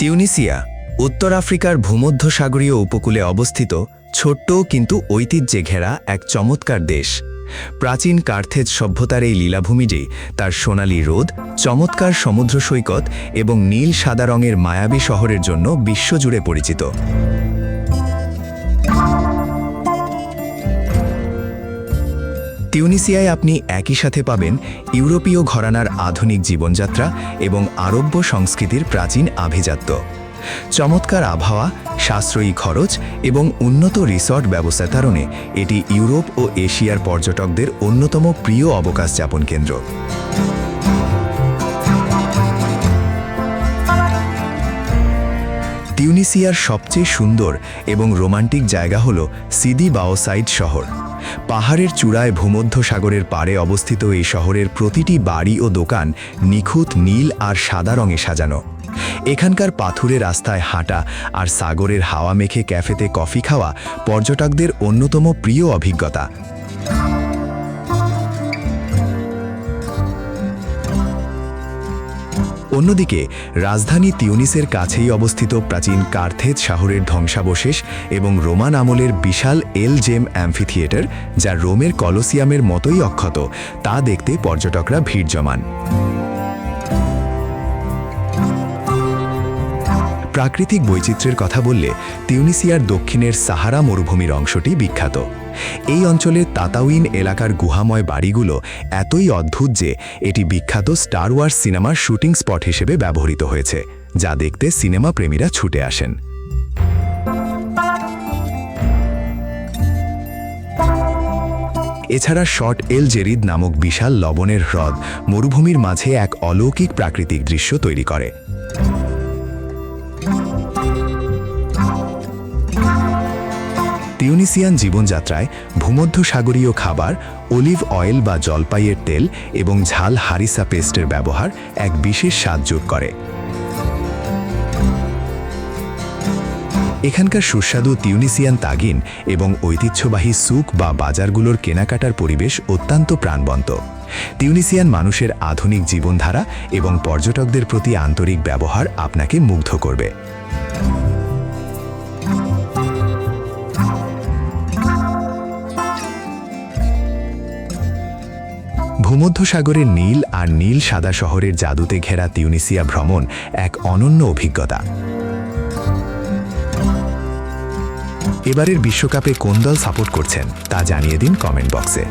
তিউনিসিয়া উত্তর আফ্রিকার ভূমধ্যসাগরীয় উপকূলে অবস্থিত ছোট্ট কিন্তু ঐতিহ্যে ঘেরা এক চমৎকার দেশ। প্রাচীন কার্থেজ সভ্যতার এই লীলাভূমিটি তার সোনালী রোদ, চমৎকার সমুদ্র সৈকত এবং নীল সাদা রঙের মায়াবী শহরের জন্য বিশ্বজুড়ে পরিচিত। তিউনিসিয়ায় আপনি একই সাথে পাবেন ইউরোপীয় ঘরানার আধুনিক জীবনযাত্রা এবং আরব্য সংস্কৃতির প্রাচীন আভিজাত্য। চমৎকার আবহাওয়া, সাশ্রয়ী খরচ এবং উন্নত রিসর্ট ব্যবস্থার কারণে এটি ইউরোপ ও এশিয়ার পর্যটকদের অন্যতম প্রিয় অবকাশ যাপন কেন্দ্র। তিউনিসিয়ার সবচেয়ে সুন্দর এবং রোমান্টিক জায়গা হল সিদি বাওসাইড শহর। পাহাড়ের চূড়ায় ভূমধ্যসাগরের পাড়ে অবস্থিত এই শহরের প্রতিটি বাড়ি ও দোকান নিখুঁত নীল আর সাদা রঙে সাজানো। এখানকার পাথুরে রাস্তায় হাঁটা আর সাগরের হাওয়া মেখে ক্যাফেতে কফি খাওয়া পর্যটকদের অন্যতম প্রিয় অভিজ্ঞতা। অন্যদিকে রাজধানী তিউনিসের কাছেই অবস্থিত প্রাচীন কার্থেজ শহরের ধ্বংসাবশেষ এবং রোমান আমলের বিশাল এল জেম অ্যাম্ফিথিয়েটার, যা রোমের কলোসিয়ামের মতোই অক্ষত, তা দেখতে পর্যটকরা ভিড় জমান। প্রাকৃতিক বৈচিত্র্যের কথা বললে তিউনিসিয়ার দক্ষিণের সাহারা মরুভূমির অংশটি বিখ্যাত। এই অঞ্চলের তাতাউইন এলাকার গুহাময় বাড়িগুলো এতই অদ্ভুত যে এটি বিখ্যাত স্টার ওয়ার্স সিনেমার শুটিং স্পট হিসেবে ব্যবহৃত হয়েছে, যা দেখতে সিনেমা প্রেমীরা ছুটে আসেন। এছাড়া শর্ট এল জেরিদ নামক বিশাল লবণের হ্রদ মরুভূমির মাঝে এক অলৌকিক প্রাকৃতিক দৃশ্য তৈরি করে। তিউনিসিয়ান জীবনযাত্রায় ভূমধ্যসাগরীয় খাবার, অলিভ অয়েল বা জলপাইয়ের তেল এবং ঝাল হারিসা পেস্টের ব্যবহার এক বিশেষ স্বাদ যোগ করে। এখানকার সুস্বাদু তিউনিসিয়ান তাগিন এবং ঐতিহ্যবাহী সুক বা বাজারগুলোর কেনাকাটার পরিবেশ অত্যন্ত প্রাণবন্ত। তিউনিসিয়ান মানুষের আধুনিক জীবনধারা এবং পর্যটকদের প্রতি আন্তরিক ব্যবহার আপনাকে মুগ্ধ করবে। ভূমধ্যসাগরের নীল আর নীল সাদা শহরের জাদুতে ঘেরা তিউনিসিয়া ভ্রমণ এক অনন্য অভিজ্ঞতা। এবারের বিশ্বকাপে কোন দল সাপোর্ট করছেন তা জানিয়ে দিন কমেন্ট বক্সে।